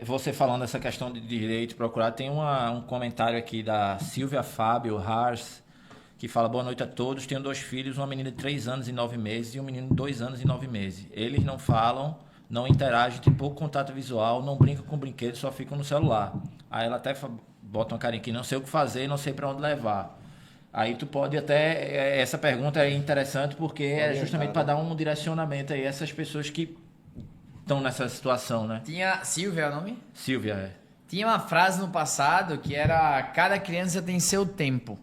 Você falando essa questão de direito procurar, tem um comentário aqui da Silvia Fábio Hars, que fala: boa noite a todos, tenho 2 filhos, uma menina de 3 anos e 9 meses e um menino de 2 anos e 9 meses. Eles não falam, não interagem, têm pouco contato visual, não brincam com brinquedos, só ficam no celular. Aí ela até bota uma carinha aqui: não sei o que fazer, não sei para onde levar. Aí tu pode até, essa pergunta é interessante porque é justamente para dar um direcionamento aí a essas pessoas que estão nessa situação, né? Tinha Silvia, é o nome? Silvia, é. Tinha uma frase no passado que era: cada criança tem seu tempo.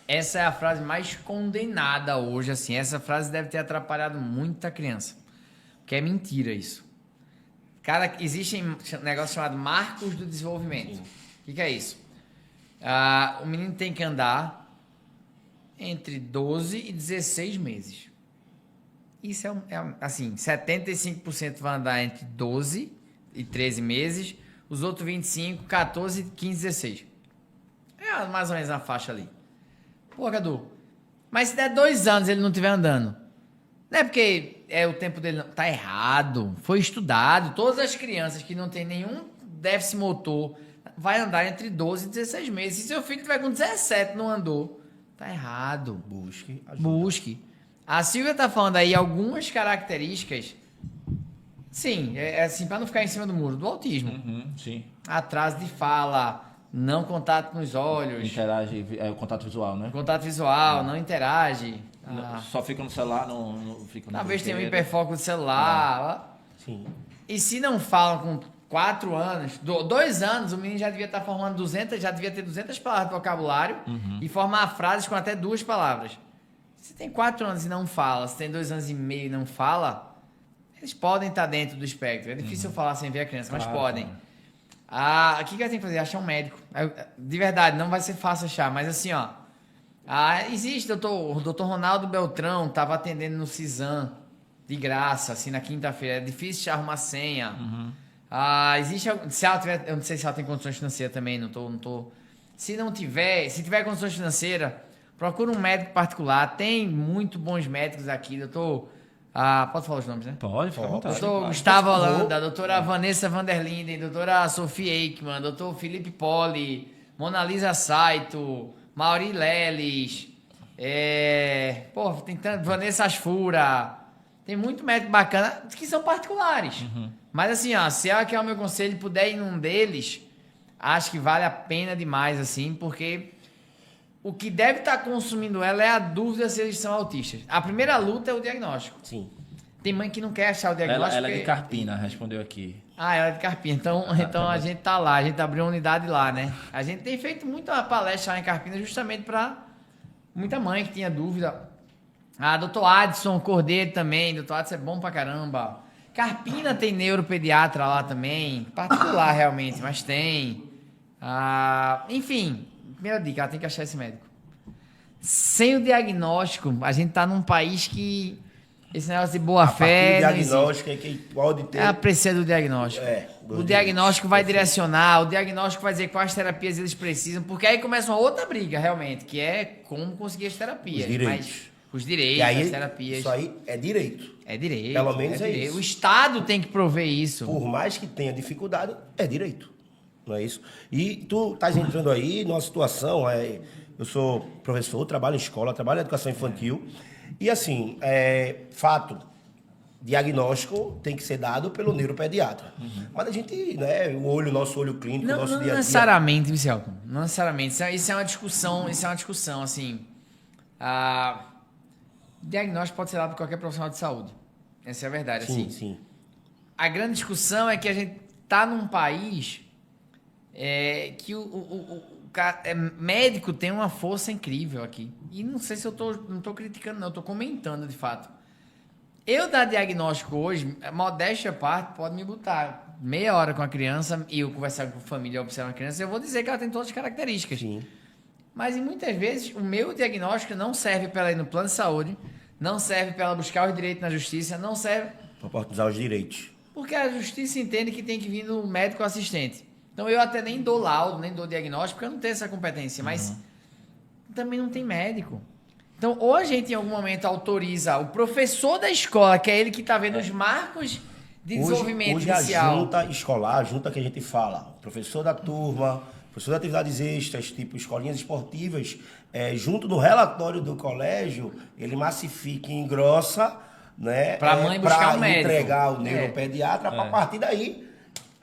Essa é a frase mais condenada hoje, assim. Essa frase deve ter atrapalhado muita criança. Porque é mentira isso. Existe um negócio chamado marcos do desenvolvimento. O que é isso? O menino tem que andar entre 12 e 16 meses. Isso assim, 75% vai andar entre 12 e 13 meses, os outros 25, 14, 15, 16. É mais ou menos a faixa ali. Pô, Cadu, mas se der 2 anos ele não estiver andando, não é porque o tempo dele não... Tá errado. Foi estudado. Todas as crianças que não tem nenhum déficit motor vai andar entre 12 e 16 meses. Se seu filho tiver com 17 e não andou, tá errado. Busque ajuda. Busque. A Silvia tá falando aí algumas características. Sim, é assim, para não ficar em cima do muro, do autismo. Sim. Atraso de fala, não contato nos olhos. Interage, o contato visual, né? Contato visual, não interage. Só fica no celular, não fica no Talvez tenha um brinquedo. hiperfoco do celular. Sim. E se não falam com 4 anos, 2 anos, o menino já devia estar formando 200, já devia ter 200 palavras de vocabulário e formar frases com até 2 palavras. Se tem 4 anos e não fala, se tem 2 anos e meio e não fala, eles podem estar dentro do espectro. É difícil eu falar sem ver a criança, mas podem. O que eu tenho que fazer? Achar um médico. De verdade, não vai ser fácil achar, mas assim, ó. Existe, o doutor Ronaldo Beltrão estava atendendo no Cisan, de graça, assim, na quinta-feira. É difícil de arrumar senha. Existe, se ela tiver, eu não sei se ela tem condições financeiras também, não tô. Se tiver condições financeiras, procura um médico particular. Tem muito bons médicos aqui, doutor. Pode falar os nomes, né? Pode, fica à vontade. Doutor Gustavo Holanda, doutora Vanessa Vanderlinden, doutora Sofia Eichmann, doutor Felipe Poli, Mona Lisa Saito, Mauri Leles, tem tanto, Vanessa Asfura. Tem muito médico bacana que são particulares. Mas assim, se ela quer o meu conselho, puder ir num deles, acho que vale a pena demais, assim, porque o que deve estar consumindo ela é a dúvida se eles são autistas. A primeira luta é o diagnóstico. Sim. Tem mãe que não quer achar o diagnóstico. Ela é de Carpina, respondeu aqui. Ela é de Carpina. Então a gente tá lá, a gente abriu uma unidade lá, né? A gente tem feito muita palestra lá em Carpina justamente para muita mãe que tinha dúvida. Doutor Adson Cordeiro também. Doutor Adson é bom pra caramba. Carpina tem neuropediatra lá também. Particular realmente, mas tem. Enfim, primeira dica, ela tem que achar esse médico. Sem o diagnóstico, a gente tá num país que esse negócio de boa fé. O diagnóstico é quem pode ter. Precisa do diagnóstico. O diagnóstico vai direcionar, o diagnóstico vai dizer quais terapias eles precisam, porque aí começa uma outra briga, realmente, que é como conseguir as terapias. Os direitos. Os direitos, E aí, as terapias. isso aí é direito. É direito. Pelo menos é direito. isso. O Estado tem que prover isso. Por mais que tenha dificuldade, é direito. Não é isso? E tu estás entrando aí numa situação, eu sou professor, trabalho em escola, trabalho em educação infantil, e assim, fato, diagnóstico tem que ser dado pelo neuropediatra. Mas a gente, nosso olho clínico, Não, nosso não dia a dia... necessariamente, Vicente. Não necessariamente. Isso é uma discussão, assim. Diagnóstico pode ser dado por qualquer profissional de saúde. Essa é a verdade, Sim, assim. sim. A grande discussão é que a gente tá num país que médico tem uma força incrível aqui. E não sei se não tô criticando, não. Eu tô comentando, de fato. Eu dar diagnóstico hoje, modéstia à parte, pode me botar meia hora com a criança e eu conversar com a família, observar a criança, eu vou dizer que ela tem todas as características. Sim. Mas muitas vezes o meu diagnóstico não serve para ela ir no plano de saúde, não serve para ela buscar os direitos na justiça, não serve... Para oportunizar os direitos. Porque a justiça entende que tem que vir no médico assistente. Então eu até nem dou laudo, nem dou diagnóstico, porque eu não tenho essa competência, mas também não tem médico. Então, ou a gente em algum momento autoriza o professor da escola, que é ele que está vendo os marcos de desenvolvimento hoje inicial. a junta escolar, a junta que a gente fala, professor da turma, professor de atividades extras, tipo escolinhas esportivas, junto no relatório do colégio, ele massifica e engrossa, né? Pra mãe buscar um médico. Entregar o neuropediatra, para partir daí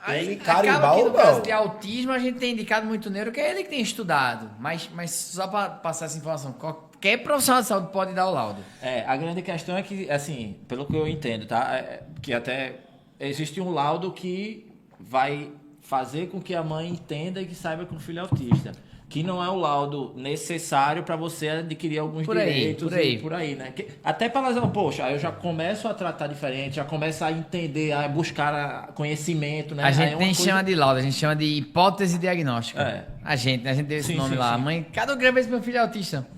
ele carimbar acaba que ou no caso não. de autismo a gente tem indicado muito neuro, que é ele que tem estudado. Mas só para passar essa informação, qualquer profissional de saúde pode dar o laudo. A grande questão é que, assim, pelo que eu entendo, tá? Que até existe um laudo que vai fazer com que a mãe entenda e que saiba que o filho é autista. Que não é o laudo necessário para você adquirir alguns direitos por aí, né? Até para dizer, poxa, eu já começo a tratar diferente, já começo a entender, a buscar conhecimento, né? A gente nem chama de laudo, a gente chama de hipótese diagnóstica. A gente deu esse nome lá. A mãe, cada vez meu filho é autista.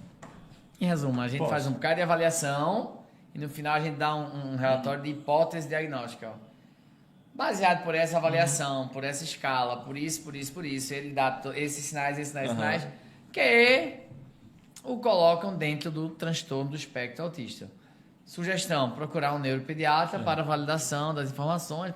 Em resumo, a gente faz um bocado de avaliação e no final a gente dá um relatório de hipótese diagnóstica, ó. Baseado por essa avaliação, por essa escala, por isso, ele dá esses sinais, que o colocam dentro do transtorno do espectro autista. Sugestão, procurar um neuropediatra para validação das informações,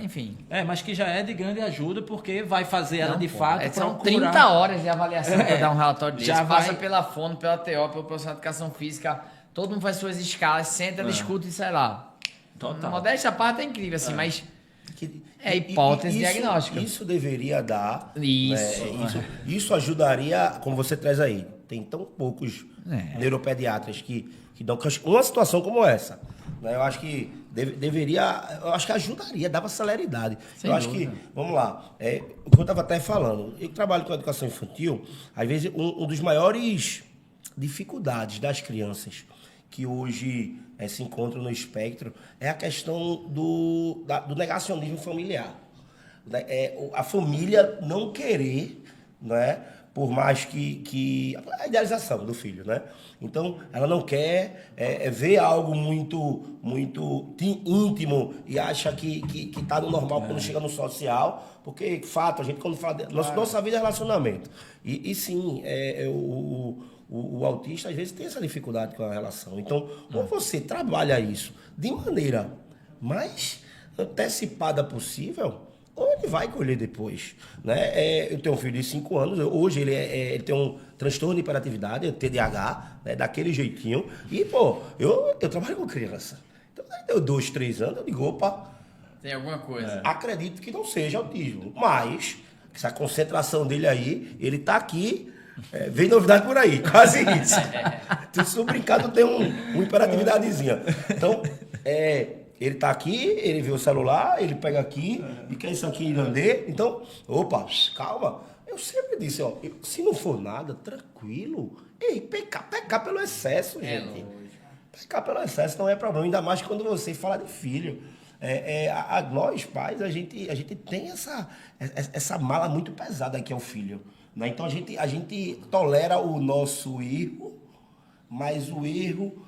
Enfim. Mas que já é de grande ajuda, porque vai fazer ela de fato. São 30 horas de avaliação para dar um relatório desse. Já passa pela fono, pela TO, pelo profissional de educação física, todo mundo faz suas escalas, senta, discute e sei lá. Total. Modéstia à parte é incrível, assim, mas é hipótese diagnóstica. Isso deveria dar. Isso. Isso ajudaria, como você traz aí. Tem tão poucos neuropediatras que dão uma situação como essa. Né? Eu acho que deveria. Eu acho que ajudaria, dava celeridade. Sem dúvida. Acho que, vamos lá, o que eu estava até falando, eu trabalho com educação infantil, às vezes um dos maiores dificuldades das crianças que hoje se encontram no espectro é a questão do negacionismo familiar. A família não querer, né, por mais que a idealização do filho, né? Então, ela não quer ver algo muito íntimo e acha que está no normal quando chega no social, porque, fato, a gente quando fala... Nossa vida é relacionamento. E sim, o autista, às vezes, tem essa dificuldade com a relação. Então, ou você trabalha isso de maneira mais antecipada possível, ou ele vai colher depois. Né? Eu tenho um filho de 5 anos, hoje ele tem um transtorno de hiperatividade, TDAH, né? Daquele jeitinho. E, eu trabalho com criança. Então, deu 2, 3 anos, eu digo, opa... Tem alguma coisa. Acredito que não seja autismo, mas essa concentração dele aí, ele tá aqui... vem novidade por aí, quase isso. Se eu brincar, tem uma hiperatividadezinha. Então, ele tá aqui, ele vê o celular, ele pega aqui e quer isso aqui irlandês. Então, opa, calma. Eu sempre disse, se não for nada, tranquilo. Pecar pelo excesso, gente. Pecar pelo excesso não é problema, ainda mais quando você fala de filho. Nós, pais, a gente tem essa mala muito pesada que é o filho. Né? Então a gente tolera o nosso erro, mas o erro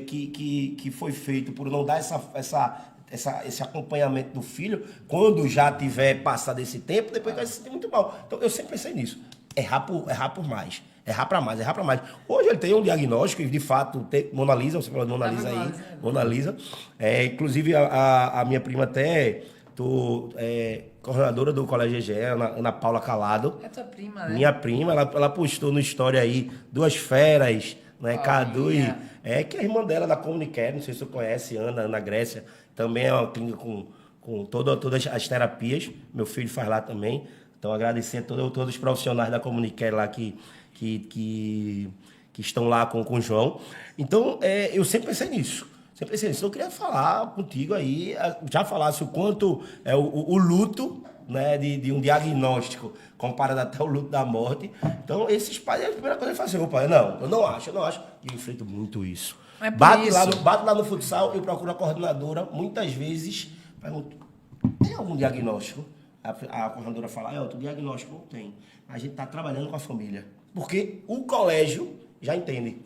que foi feito por não dar esse acompanhamento do filho, quando já tiver passado esse tempo, depois vai se sentir muito mal. Então eu sempre pensei nisso. Errar por mais. Errar para mais. Hoje ele tem um diagnóstico, e de fato, tem Mona Lisa, você falou de Mona Lisa aí. Mona Lisa. Inclusive a minha prima até... coordenadora do Colégio EGE, Ana Paula Calado. É tua prima, né? Minha prima, ela postou no story aí, 2 feras, né? Cadu e... que é a irmã dela da Comunicare, não sei se você conhece, Ana Grécia. Também é uma clínica com todas as terapias. Meu filho faz lá também. Então, agradecer a todos os profissionais da Comunicare lá que estão lá com o João. Então, eu sempre pensei nisso. Eu queria falar contigo aí, já falasse o quanto é o luto, né, de um diagnóstico comparado até o luto da morte. Então, esses pais, a primeira coisa que fazem, opa, eu não acho. E eu enfrento muito isso. Bato lá no futsal, eu procuro a coordenadora, muitas vezes, pergunto, tem algum diagnóstico? A coordenadora fala, o diagnóstico não tem. A gente está trabalhando com a família. Porque o colégio já entende.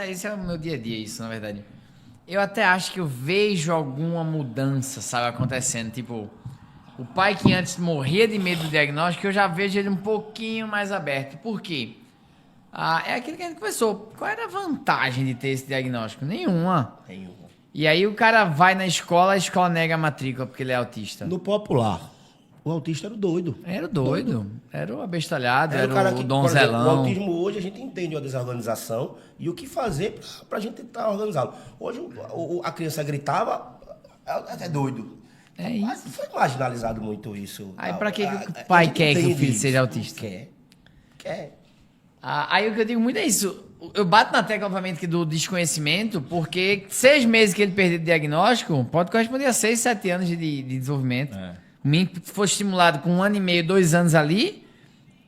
Esse é o meu dia a dia, isso, na verdade. Eu até acho que eu vejo alguma mudança, sabe, acontecendo. Tipo, o pai que antes morria de medo do diagnóstico, eu já vejo ele um pouquinho mais aberto. Por quê? É aquilo que a gente conversou. Qual era a vantagem de ter esse diagnóstico? Nenhuma. E aí o cara vai na escola, a escola nega a matrícula porque ele é autista. No popular, o autista era o doido. Era o doido. Era o abestalhado, Era era o cara o que, por exemplo, o donzelão. autismo hoje a gente entende a desorganização e o que fazer para a gente tentar organizá-lo. Hoje a criança gritava, é doido. É Mas isso. foi marginalizado muito isso. Aí pra que o A pai gente quer que o entende filho isso. seja autista? Quer. Aí o que eu digo muito é isso. Eu bato na tecla, obviamente, que do desconhecimento, porque 6 meses que ele perdeu de diagnóstico pode corresponder a 6, 7 anos de desenvolvimento. O menino que for estimulado com 1 ano e meio, 2 anos ali,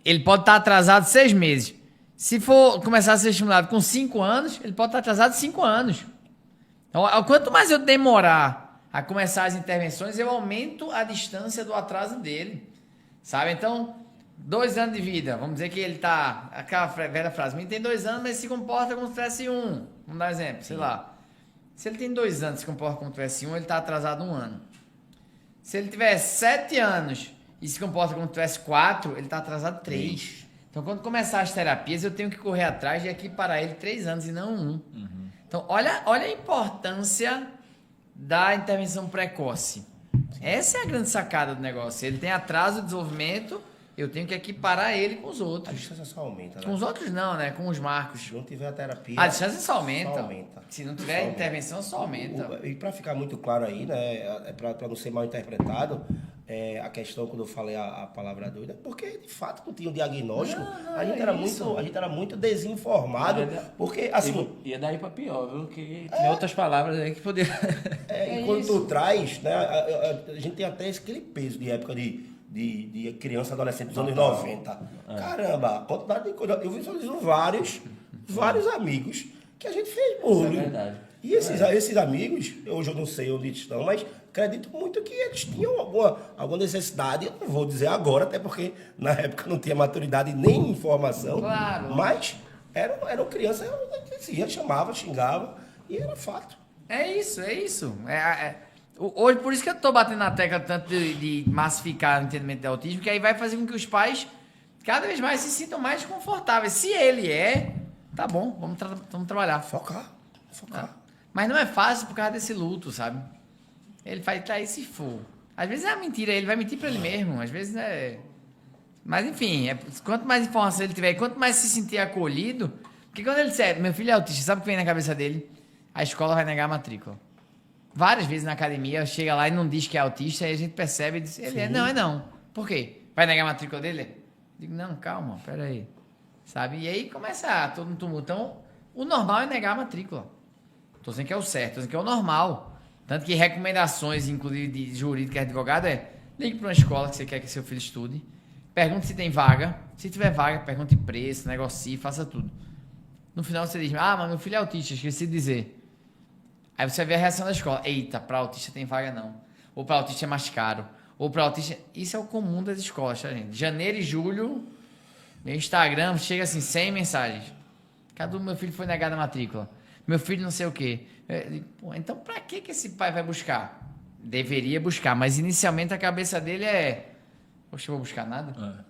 ele pode estar atrasado 6 meses. Se for começar a ser estimulado com 5 anos, ele pode estar atrasado 5 anos. Então, quanto mais eu demorar a começar as intervenções, eu aumento a distância do atraso dele. Sabe? Então, 2 anos de vida, vamos dizer que ele tá... Aquela velha frase, o menino tem 2 anos, mas se comporta como se tivesse 1. Vamos dar um exemplo, sei lá. Se ele tem 2 anos e se comporta como se tivesse 1, ele tá atrasado 1 ano. Se ele tiver 7 anos e se comporta como se tivesse 4, ele tá atrasado 3. Então, quando começar as terapias, eu tenho que correr atrás de equiparar ele 3 anos e não 1. Então, olha a importância da intervenção precoce. Essa é a grande sacada do negócio. Ele tem atraso de desenvolvimento, eu tenho que equiparar ele com os A outros. distância só aumenta, né? Com os outros não, né? Com os marcos. Se não tiver a terapia... A distância só aumenta. Só aumenta. Se não tiver intervenção, só aumenta. E para ficar muito claro aí, né, para não ser mal interpretado, a questão quando eu falei a palavra doida, porque de fato não tinha um diagnóstico, a gente era muito desinformado, porque assim... Ia daí pra pior, viu? Que tem outras palavras aí que poderiam... E quando tu traz, né, a gente tem até aquele peso de época de criança, adolescente dos anos 90. Caramba, a quantidade de coisa. Eu visualizo vários amigos que a gente fez bullying. Isso é verdade. E esses amigos, hoje eu não sei onde estão, mas acredito muito que eles tinham alguma necessidade. Eu não vou dizer agora, até porque na época não tinha maturidade nem informação. Claro. Mas eram crianças, eu chamava, xingava, e era fato. É isso. Hoje, por isso que eu tô batendo na tecla tanto de massificar o entendimento de autismo, que aí vai fazer com que os pais cada vez mais se sintam mais confortáveis. Se ele tá bom, vamos trabalhar. Focar. Mas não é fácil por causa desse luto, sabe? Ele faz, tá aí se for. Às vezes é mentira, ele vai mentir pra ele mesmo, às vezes é... Mas enfim, quanto mais informação ele tiver, quanto mais se sentir acolhido... Porque quando ele disser, meu filho é autista, sabe o que vem na cabeça dele? A escola vai negar a matrícula. Várias vezes na academia, chega lá e não diz que é autista, aí a gente percebe e diz, ele não. Por quê? Vai negar a matrícula dele? Eu digo, não, calma, peraí. Sabe? E aí começa todo um tumulto. Então, o normal é negar a matrícula. Tô dizendo que é o certo, tô dizendo que é o normal. Tanto que recomendações, inclusive de jurídico e advogado, ligue para uma escola que você quer que seu filho estude, pergunte se tem vaga. Se tiver vaga, pergunte preço, negocie, faça tudo. No final você diz, mas meu filho é autista, esqueci de dizer. Aí você vê a reação da escola. Eita, para autista tem vaga não. Ou para autista é mais caro. Ou para autista... Isso é o comum das escolas, tá, gente? Janeiro e julho, meu Instagram chega assim, 100 mensagens. Cadê o meu filho foi negado a matrícula? Meu filho não sei o quê. Então para que esse pai vai buscar? Deveria buscar, mas inicialmente a cabeça dele poxa, eu vou buscar nada?